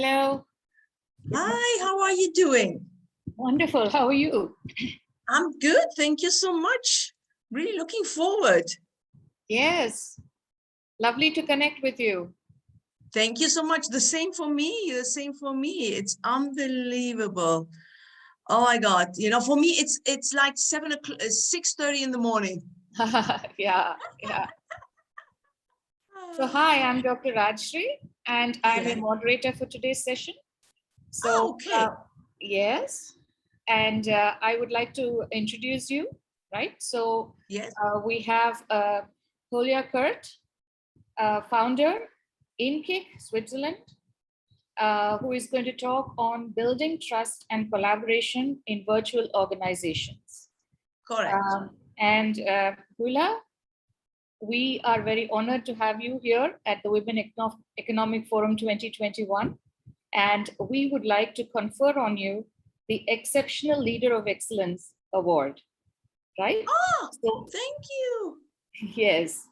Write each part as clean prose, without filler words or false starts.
Hello. Hi, how are you doing? Wonderful. How are you? I'm good. Thank you so much. Really looking forward. Yes. Lovely to connect with you. Thank you so much. The same for me. The same for me. It's unbelievable. Oh my God. You know, for me, it's like 6:30 in the morning. Yeah. So hi, I'm Dr. Rajshri, and I'm a Yeah. moderator for today's session. Oh, So okay. yes, and I would like to introduce you, right? So Yes. we have Julia Kurt, founder in Kick, Switzerland, who is going to talk on building trust and collaboration in virtual organizations. Correct. And Hula, we are very honored to have you here at the Women Economic Forum 2021. And we would like to confer on you the Exceptional Leader of Excellence Award, right? Oh, So, thank you. yes.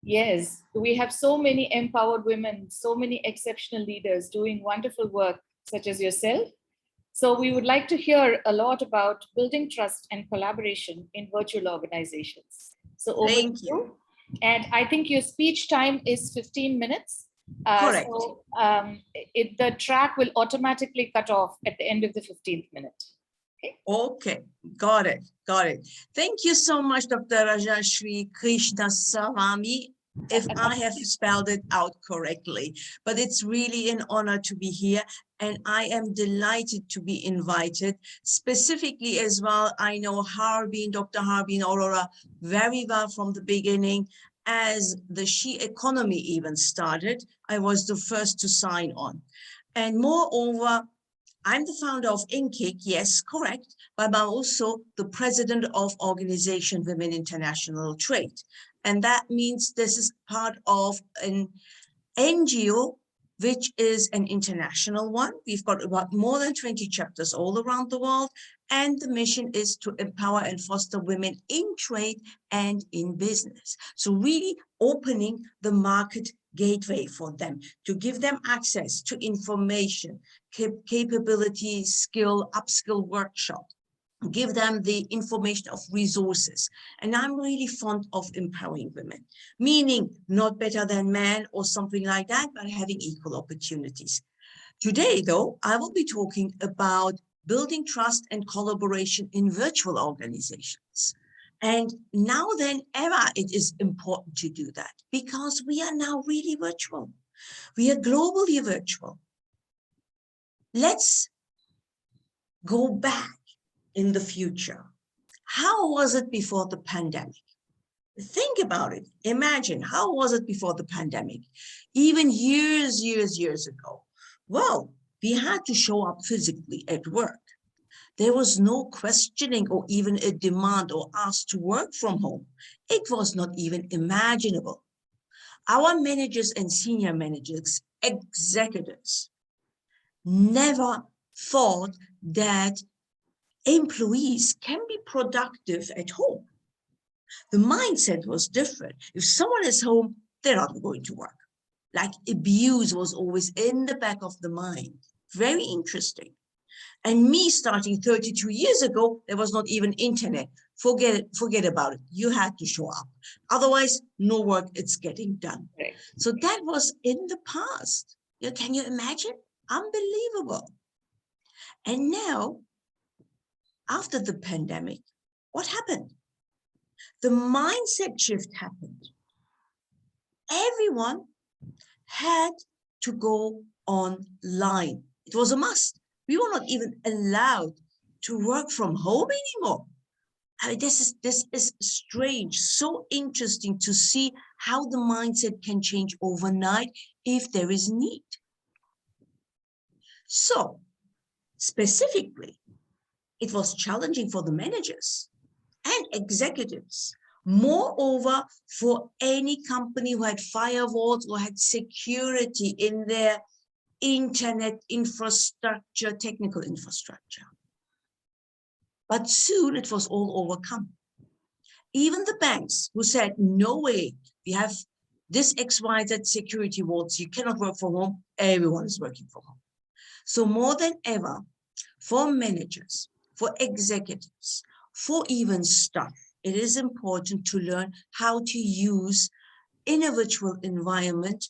Yes, we have so many empowered women, so many exceptional leaders doing wonderful work, such as yourself. So we would like to hear a lot about building trust and collaboration in virtual organizations. So over to Thank you. you. And I think your speech time is 15 minutes. Correct. So the track will automatically cut off at the end of the 15th minute. Okay, got it. Thank you so much, Dr. Rajashri Krishnaswamy, if I have spelled it out correctly. But it's really an honor to be here, and I am delighted to be invited. Specifically as well, I know Harbin, Dr. Harbin Aurora very well from the beginning. As the She Economy even started, I was the first to sign on. And moreover, I'm the founder of INKIC, yes, correct, but I'm also the president of Organization Women International Trade. And that means this is part of an NGO, which is an international one. We've got about more than 20 chapters all around the world. And the mission is to empower and foster women in trade and in business. So really opening the market gateway for them, to give them access to information, capability, skill, upskill workshop, give them the information of resources. And I'm really fond of empowering women, meaning not better than men or something like that, but having equal opportunities. Today, though, I will be talking about building trust and collaboration in virtual organizations. And now than ever, it is important to do that because we are now really virtual. We are globally virtual. Let's go back in the future. How was it before the pandemic? Think about it. Imagine, how was it before the pandemic? Even years ago. Well, we had to show up physically at work. There was no questioning or even a demand or ask to work from home. It was not even imaginable. Our managers and senior managers, executives, never thought that employees can be productive at home. The mindset was different. If someone is home, they're not going to work. Like abuse was always in the back of the mind. Very interesting. And me starting 32 years ago, there was not even internet. Forget about it. You had to show up. Otherwise, no work, it's getting done. Right. So that was in the past. Can you imagine? Unbelievable. And now, after the pandemic, what happened? The mindset shift happened. Everyone had to go online. It was a must. We were not even allowed to work from home anymore. I mean, this is strange, so interesting to see how the mindset can change overnight if there is need. So, specifically, it was challenging for the managers and executives. Moreover, for any company who had firewalls or had security in their internet infrastructure, technical infrastructure. But soon it was all overcome. Even the banks who said, no way, we have this XYZ security walls, you cannot work from home, everyone is working from home. So more than ever, for managers, for executives, for even staff, it is important to learn how to use in a virtual environment,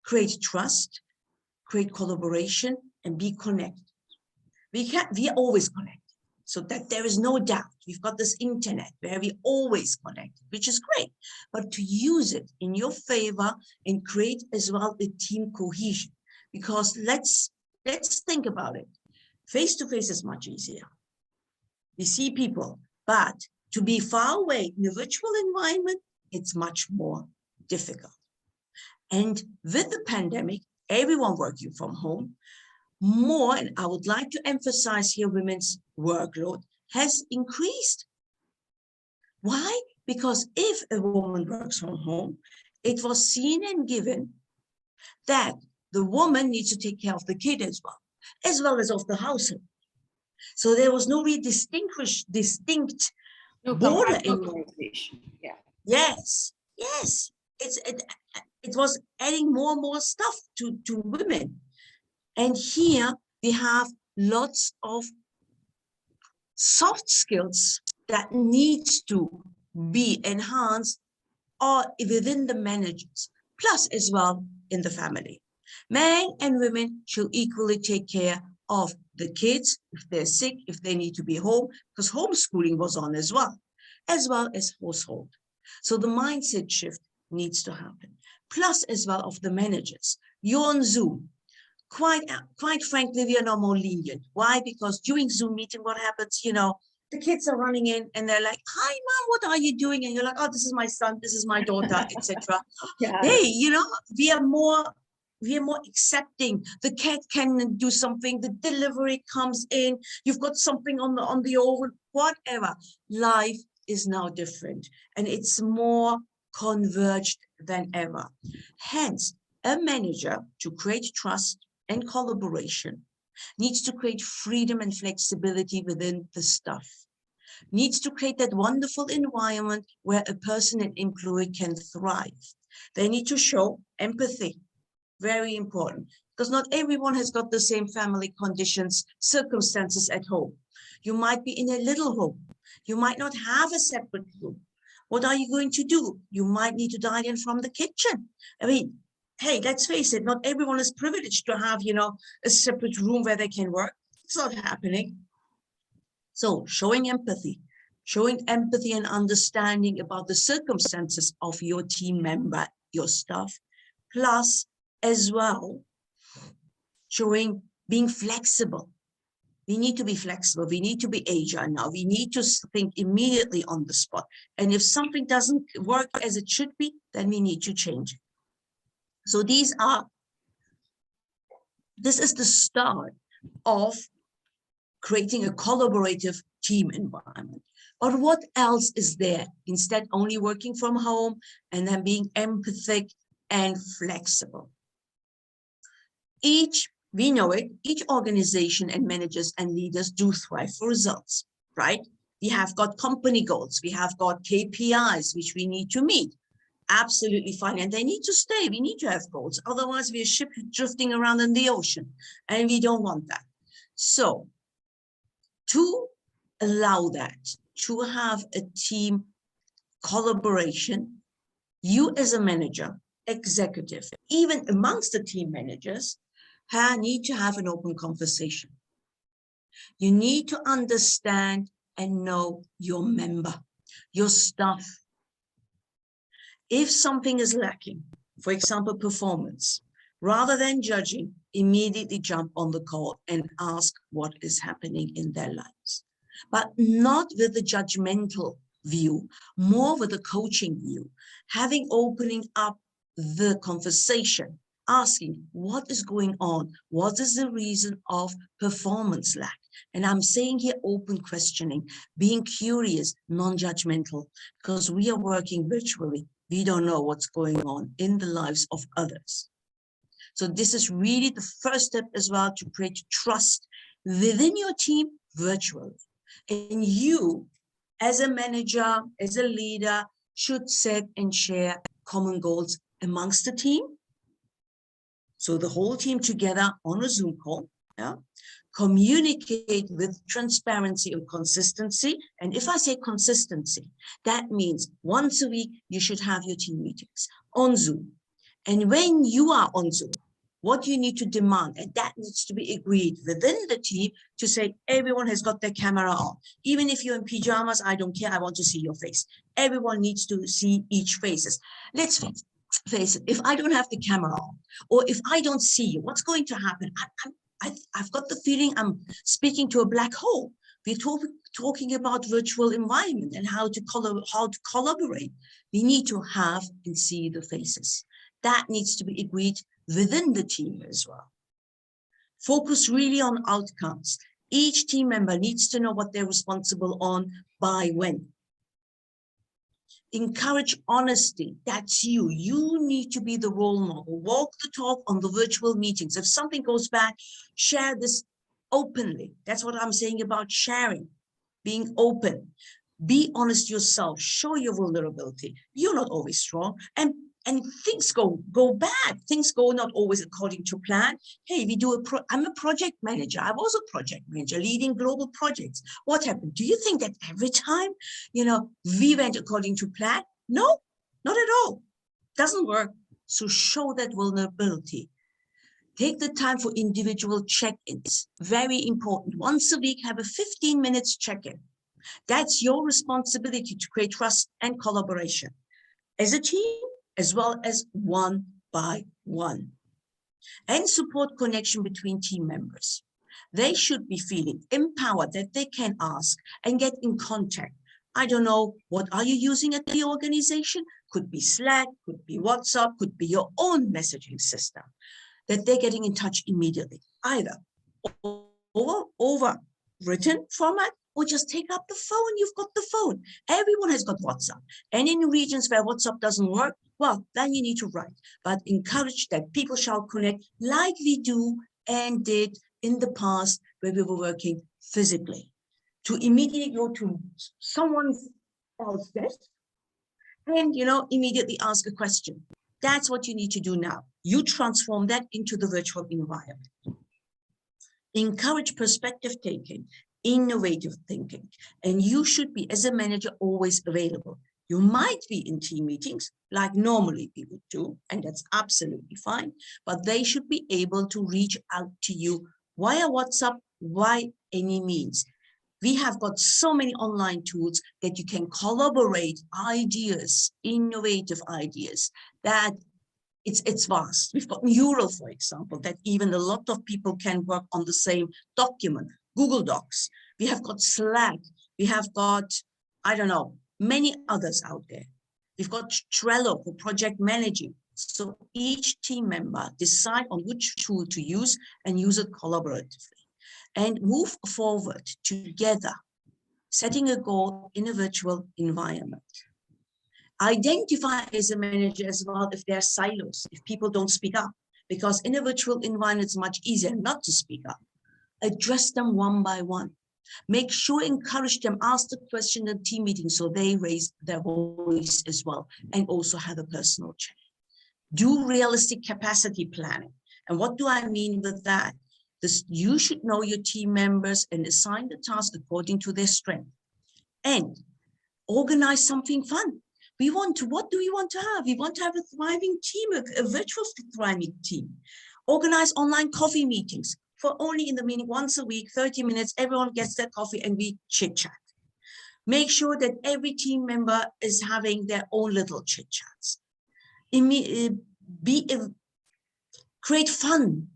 create trust, create collaboration, and be connected. We are always connected, so that there is no doubt. We've got this internet where we always connected, which is great, but to use it in your favor and create as well a team cohesion, because let's think about it. Face-to-face is much easier. We see people, but to be far away in a virtual environment, it's much more difficult. And with the pandemic, everyone working from home, more, and I would like to emphasize here, women's workload has increased. Why? Because if a woman works from home, it was seen and given that the woman needs to take care of the kid as well as of the household. So there was no really distinct No border anymore. compartmentalization. Yeah. Yes. It was adding more and more stuff to women. And here we have lots of soft skills that needs to be enhanced or within the managers, plus as well in the family. Men and women should equally take care of the kids if they're sick, if they need to be home, because homeschooling was on as well as household. So the mindset shift needs to happen. Plus as well of the managers. You're on Zoom. Quite frankly, we are no more lenient. Why? Because during Zoom meeting, what happens, the kids are running in and they're like, "Hi, mom, what are you doing?" And you're like, "Oh, this is my son, this is my daughter," etc. Yeah. Hey, we are more accepting. The cat can do something, the delivery comes in, you've got something on the oven, whatever. Life is now different and it's more converged than ever. Hence, a manager, to create trust and collaboration, needs to create freedom and flexibility within the staff, needs to create that wonderful environment where a person and employee can thrive. They need to show empathy, very important, because not everyone has got the same family conditions, circumstances at home. You might be in a little home. You might not have a separate room. What are you going to do? You might need to dine in from the kitchen. I mean, hey, let's face it, not everyone is privileged to have, a separate room where they can work. It's not happening. So showing empathy and understanding about the circumstances of your team member, your staff, plus as well, being flexible. We need to be flexible. We need to be agile now. We need to think immediately on the spot. And if something doesn't work as it should be, then we need to change it. So this is the start of creating a collaborative team environment. But what else is there? Instead, only working from home and then being empathic and flexible. We know it, each organization and managers and leaders do thrive for results, right? We have got company goals. We have got KPIs, which we need to meet. Absolutely fine. And they need to stay. We need to have goals. Otherwise, we're a ship drifting around in the ocean and we don't want that. So to allow that, to have a team collaboration, you as a manager, executive, even amongst the team managers, need to have an open conversation. You need to understand and know your member, your staff. If something is lacking, for example, performance, rather than judging, immediately jump on the call and ask what is happening in their lives. But not with the judgmental view, more with a coaching view, opening up the conversation, asking what is going on, what is the reason of performance lack. And I'm saying here open questioning, being curious, non-judgmental, because we are working virtually. We don't know what's going on in the lives of others. So this is really the first step as well, to create trust within your team virtually. And you, as a manager, as a leader, should set and share common goals amongst the team. So the whole team together on a Zoom call, yeah, communicate with transparency and consistency. And if I say consistency, that means once a week, you should have your team meetings on Zoom. And when you are on Zoom, what you need to demand, and that needs to be agreed within the team to say, everyone has got their camera on. Even if you're in pajamas, I don't care, I want to see your face. Everyone needs to see each faces. Let's face it, if I don't have the camera on, or if I don't see you, what's going to happen? I've got the feeling I'm speaking to a black hole. We're talking about virtual environment and how to collaborate. We need to have and see the faces. That needs to be agreed within the team as well. Focus really on outcomes. Each team member needs to know what they're responsible on by when. Encourage honesty. That's you. You need to be the role model. Walk the talk on the virtual meetings. If something goes bad, share this openly. That's what I'm saying about sharing, being open. Be honest yourself. Show your vulnerability. You're not always strong. And things go bad. Things go not always according to plan. Hey, I'm a project manager. I was a project manager leading global projects. What happened? Do you think that every time, we went according to plan? No, not at all. Doesn't work. So show that vulnerability. Take the time for individual check-ins. Very important. Once a week, have a 15 minutes check-in. That's your responsibility to create trust and collaboration as a team, as well as one by one. And support connection between team members. They should be feeling empowered that they can ask and get in contact. I don't know, what are you using at the organization? Could be Slack, could be WhatsApp, could be your own messaging system, that they're getting in touch immediately, either over written format, or just take up the phone. You've got the phone. Everyone has got WhatsApp. And in regions where WhatsApp doesn't work, well, then you need to write. But encourage that people shall connect like we do and did in the past where we were working physically. To immediately go to someone else's desk and, immediately ask a question. That's what you need to do now. You transform that into the virtual environment. Encourage perspective taking, innovative thinking, and you should be, as a manager, always available. You might be in team meetings like normally people do, and that's absolutely fine, but they should be able to reach out to you via WhatsApp, by any means. We have got so many online tools that you can collaborate ideas, innovative ideas, that it's vast. We've got Mural, for example, that even a lot of people can work on the same document. Google Docs. We have got Slack. We have got, I don't know, many others out there. We've got Trello for project managing. So each team member decide on which tool to use and use it collaboratively. And move forward together, setting a goal in a virtual environment. Identify as a manager as well if there are silos, if people don't speak up, because in a virtual environment, it's much easier not to speak up. Address them one by one. Make sure, encourage them, ask the question in team meeting so they raise their voice as well, and also have a personal check. Do realistic capacity planning. And what do I mean with that? You should know your team members and assign the task according to their strength. And organize something fun. What do we want to have? We want to have a thriving team, a virtual thriving team. Organize online coffee meetings for only in the meeting once a week, 30 minutes, everyone gets their coffee and we chit chat. Make sure that every team member is having their own little chit chats. Create fun,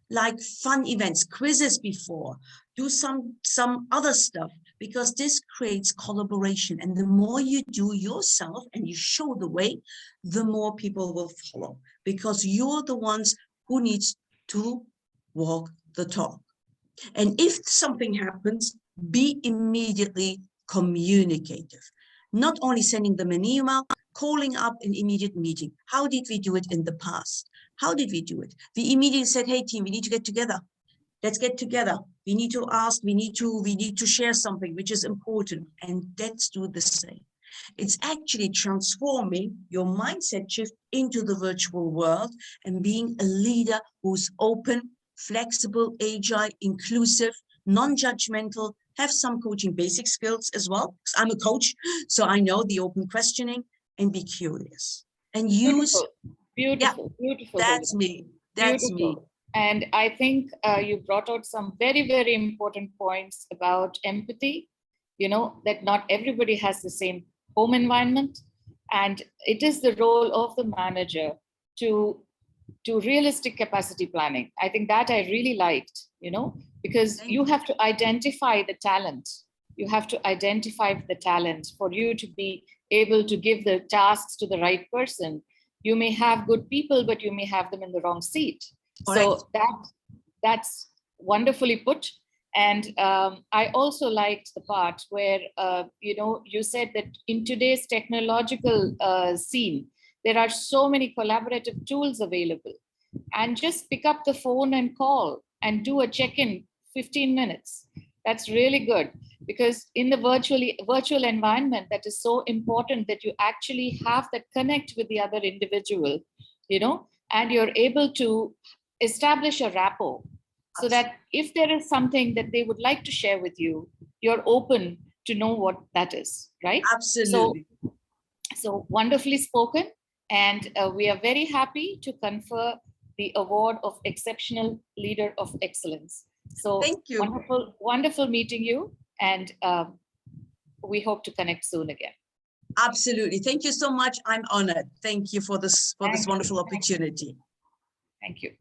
like fun events, quizzes before, do some other stuff, because this creates collaboration. And the more you do yourself and you show the way, the more people will follow, because you're the ones who needs to walk the talk. And if something happens, be immediately communicative. Not only sending them an email, calling up an immediate meeting. How did we do it in the past? How did we do it? We immediately said, hey team, we need to get together. Let's get together. We need to ask, we need to share something which is important, and let's do the same. It's actually transforming your mindset shift into the virtual world and being a leader who's open, flexible, agile, inclusive, non-judgmental, have some coaching basic skills as well. 'Cause I'm a coach, so I know the open questioning, and be curious and use, Beautiful, beautiful, beautiful, that's Hilda. me. That's me. Beautiful. And I think you brought out some very, very important points about empathy. You know, that not everybody has the same home environment. And it is the role of the manager to do realistic capacity planning. I think that I really liked, you know, because Thank you have to identify the talent. You have to identify the talent for you to be able to give the tasks to the right person. You may have good people, but you may have them in the wrong seat. Correct. So that's wonderfully put. And I also liked the part where you know, you said that in today's technological scene, there are so many collaborative tools available, and just pick up the phone and call and do a check-in 15 minutes. That's really good, because in the virtual environment, that is so important that you actually have that connect with the other individual, you know, and you're able to establish a rapport, so that if there is something that they would like to share with you, you're open to know what that is, right? Absolutely. So wonderfully spoken. And we are very happy to confer the award of Exceptional Leader of Excellence. So Thank you. wonderful, wonderful meeting you. And we hope to connect soon again. Absolutely. Thank you so much. I'm honored. Thank you for this Thank you. wonderful opportunity. Thank you.